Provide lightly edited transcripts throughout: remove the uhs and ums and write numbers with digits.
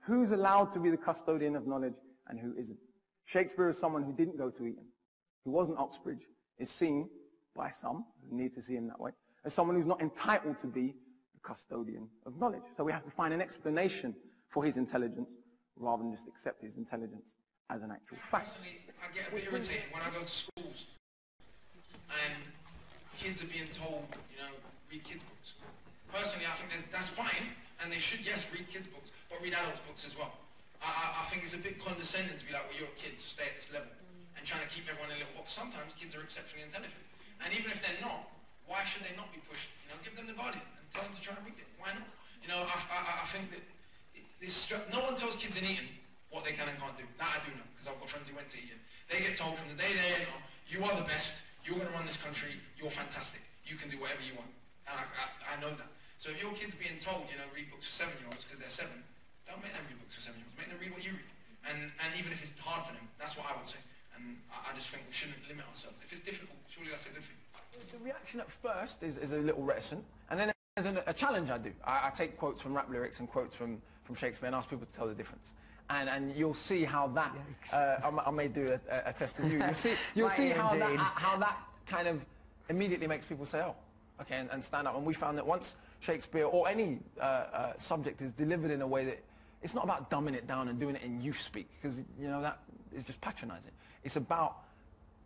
Who's allowed to be the custodian of knowledge and who isn't? Shakespeare is someone who didn't go to Eton, who wasn't Oxbridge, is seen by some who need to see him that way, as someone who's not entitled to be the custodian of knowledge. So we have to find an explanation for his intelligence rather than just accept his intelligence as an actual fact. Personally, I get a bit irritated when I go to schools and kids are being told, you know, read kids' books. Personally, I think that's fine, and they should, yes, read kids' books, but read adults' books as well. I think it's a bit condescending to be like, well, you're a kid, so stay at this level, and trying to keep everyone in a little box. Sometimes kids are exceptionally intelligent, and even if they're not, why should they not be pushed? You know, give them the Guardian and tell them to try and read it. Why not? You know, I think that no one tells kids in Eton what they can and can't do. That I do know, because I've got friends who went to Eton. They get told from the day they enter, you are the best, you're going to run this country, you're fantastic, you can do whatever you want. And I know that. So if your kid's being told, you know, read books for 7-year-olds because they're 7, don't make them read books for 7-year-olds. Make them read what you read. And even if it's hard for them, that's what I would say. And I just think we shouldn't limit ourselves. If it's difficult, surely that's a good thing. The reaction at first is a little reticent, and then there's a challenge I do. I take quotes from rap lyrics and quotes from Shakespeare and ask people to tell the difference. And you'll see how that, I may do a test of you. You'll see how that kind of immediately makes people say, oh, okay, and stand up. And we found that once Shakespeare or any subject is delivered in a way that it's not about dumbing it down and doing it in youth speak, because, you know, that is just patronizing. It's about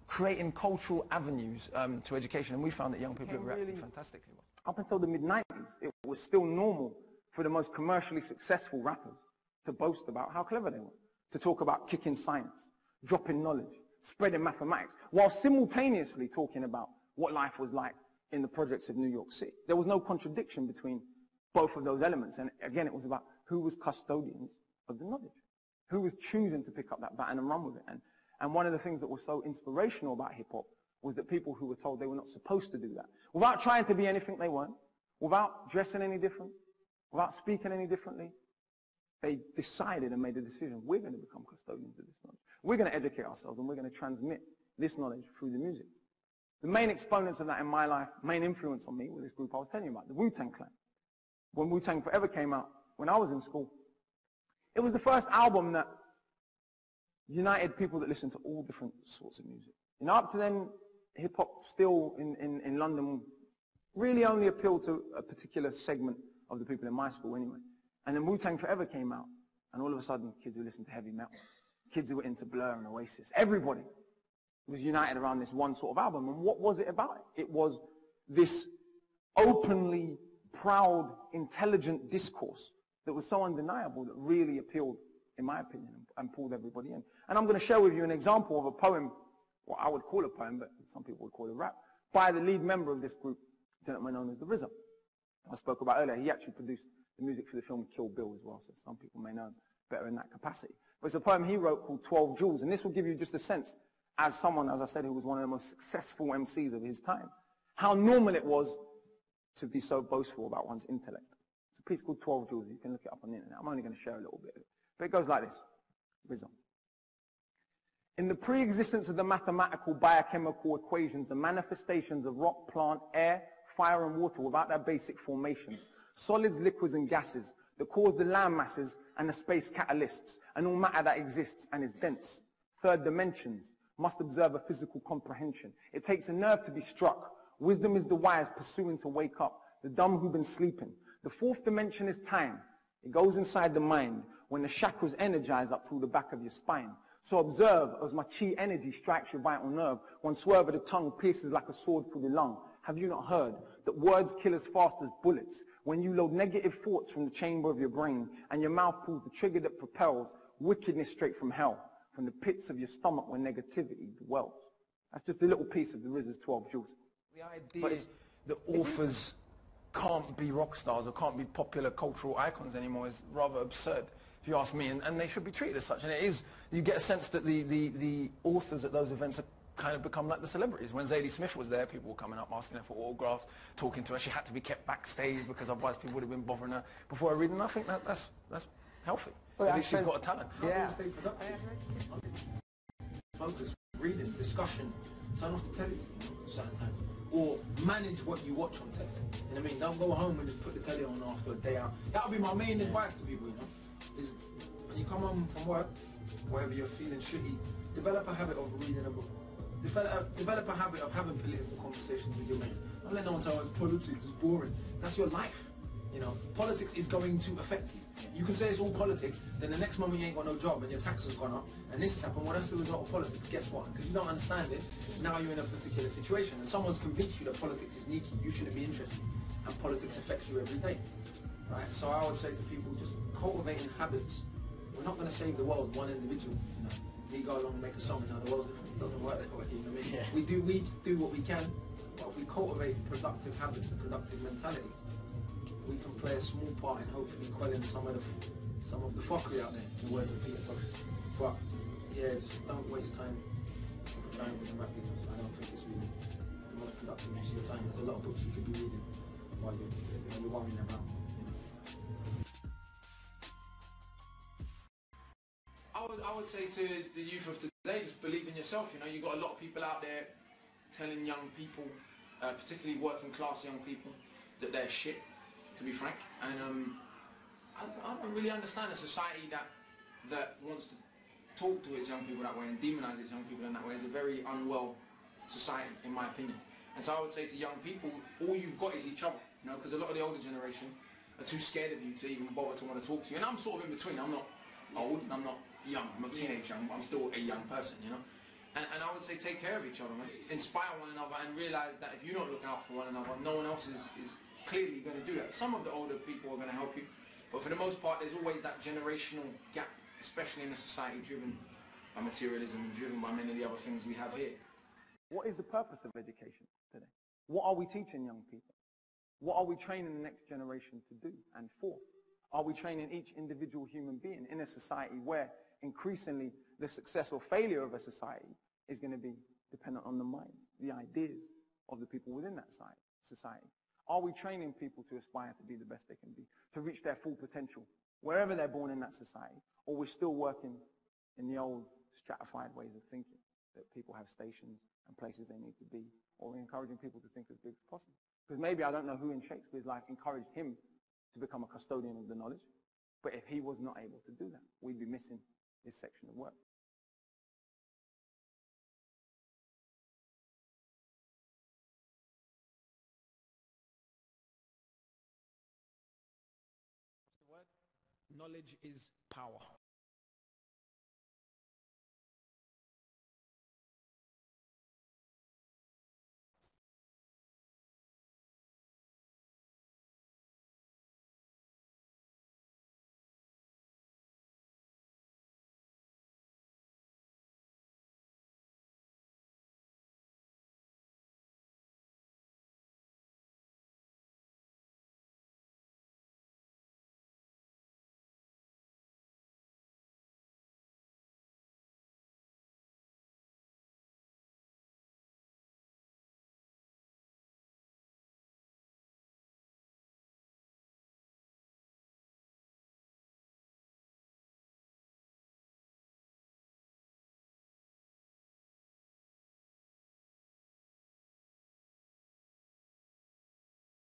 creating cultural avenues to education, and we found that young people have reacted fantastically well. Up until the mid-90s, it was still normal for the most commercially successful rappers to boast about how clever they were, to talk about kicking science, dropping knowledge, spreading mathematics, while simultaneously talking about what life was like in the projects of New York City. There was no contradiction between both of those elements, and again, it was about who was custodians of the knowledge, who was choosing to pick up that baton and run with it. And one of the things that was so inspirational about hip-hop was that people who were told they were not supposed to do that, without trying to be anything they weren't, without dressing any different, without speaking any differently, they decided and made a decision, we're going to become custodians of this knowledge. We're going to educate ourselves, and we're going to transmit this knowledge through the music. The main exponents of that in my life, main influence on me, was this group I was telling you about, the Wu-Tang Clan. When Wu-Tang Forever came out, when I was in school, it was the first album that united people that listened to all different sorts of music. You know, up to then, hip-hop still in London really only appealed to a particular segment of the people in my school anyway. And then Wu-Tang Forever came out, and all of a sudden, kids who listened to heavy metal, kids who were into Blur and Oasis, everybody was united around this one sort of album. And what was it about it? It was this openly proud, intelligent discourse that was so undeniable that really appealed, in my opinion, and pulled everybody in. And I'm going to share with you an example of a poem, what I would call a poem, but some people would call it rap, by the lead member of this group, a gentleman known as the RZA. I spoke about earlier. He actually produced the music for the film Kill Bill as well, so some people may know him better in that capacity. But it's a poem he wrote called 12 Jewels, and this will give you just a sense, as someone, as I said, who was one of the most successful MCs of his time, how normal it was to be so boastful about one's intellect. It's a piece called 12 Jewels. You can look it up on the internet. I'm only going to share a little bit of it. But it goes like this. RZA. In the pre-existence of the mathematical biochemical equations, the manifestations of rock, plant, air, fire, and water without their basic formations, solids, liquids, and gases that cause the land masses and the space catalysts, and all matter that exists and is dense. Third dimensions must observe a physical comprehension. It takes a nerve to be struck. Wisdom is the wise pursuing to wake up, the dumb who've been sleeping. The fourth dimension is time. It goes inside the mind when the chakras energize up through the back of your spine. So observe as my chi energy strikes your vital nerve. One swerve of the tongue pierces like a sword through the lung. Have you not heard that words kill as fast as bullets? When you load negative thoughts from the chamber of your brain and your mouth pulls the trigger that propels wickedness straight from hell, from the pits of your stomach where negativity dwells. That's just a little piece of the RZA's 12 Jewels. The idea that authors can't be rock stars or can't be popular cultural icons anymore is rather absurd, if you ask me, and they should be treated as such. And it is, you get a sense that the authors at those events have kind of become like the celebrities. When Zadie Smith was there, people were coming up asking her for autographs, talking to her. She had to be kept backstage because otherwise people would have been bothering her before her reading. I think that's healthy. Well, at least she's got a talent. Yeah. Stay productive. Focus, reading, discussion, turn off the telly certain times. Or manage what you watch on telly. You know what I mean? Don't go home and just put the telly on after a day out. That would be my main advice to people, you know, is When you come home from work, wherever you're feeling shitty, develop a habit of reading a book. Develop a habit of having political conversations with your mates. Don't let no one tell you politics is boring. That's your life. You know, politics is going to affect you. You can say it's all politics, then the next moment you ain't got no job and your tax has gone up, and this has happened. Well, that's the result of politics. Guess what? Because you don't understand it, now you're in a particular situation, and someone's convinced you that politics is neaky, you shouldn't be interested, and politics affects you every day, right? So I would say to people, just cultivating habits. We're not going to save the world, one individual. You know, we go along and make a song, and now the world doesn't work that way. You know what I mean? Yeah. We do what we can, but if we cultivate productive habits and productive mentalities, we can play a small part in hopefully quelling some of the fuckery out there, in the words of Peter Tosh. But yeah, just don't waste time trying with the rap videos. I don't think it's really the most productive use of your time. There's a lot of books you could be reading while you're worrying about. I would say to the youth of today, just believe in yourself. You know, you've got a lot of people out there telling young people, particularly working class young people, that they're shit, to be frank. And I don't really understand a society that wants to talk to its young people that way and demonize its young people in that way. It's a very unwell society, in my opinion. And so I would say to young people, all you've got is each other, you know, because a lot of the older generation are too scared of you to even bother to want to talk to you. And I'm sort of in between. I'm not old and I'm not young. I'm not teenage young, but I'm still a young person, you know. And I would say take care of each other, man. Inspire one another and realise that if you don't look out for one another, no one else is clearly going to do that. Some of the older people are going to help you, but for the most part there's always that generational gap, especially in a society driven by materialism and driven by many of the other things we have here. What is the purpose of education today? What are we teaching young people? What are we training the next generation to do and for? Are we training each individual human being in a society where increasingly the success or failure of a society is going to be dependent on the minds, the ideas of the people within that society? Are we training people to aspire to be the best they can be, to reach their full potential, wherever they're born in that society? Or we're still working in the old stratified ways of thinking, that people have stations and places they need to be, or we're encouraging people to think as big as possible? Because maybe I don't know who in Shakespeare's life encouraged him to become a custodian of the knowledge, but if he was not able to do that, we'd be missing this section of work. Knowledge is power.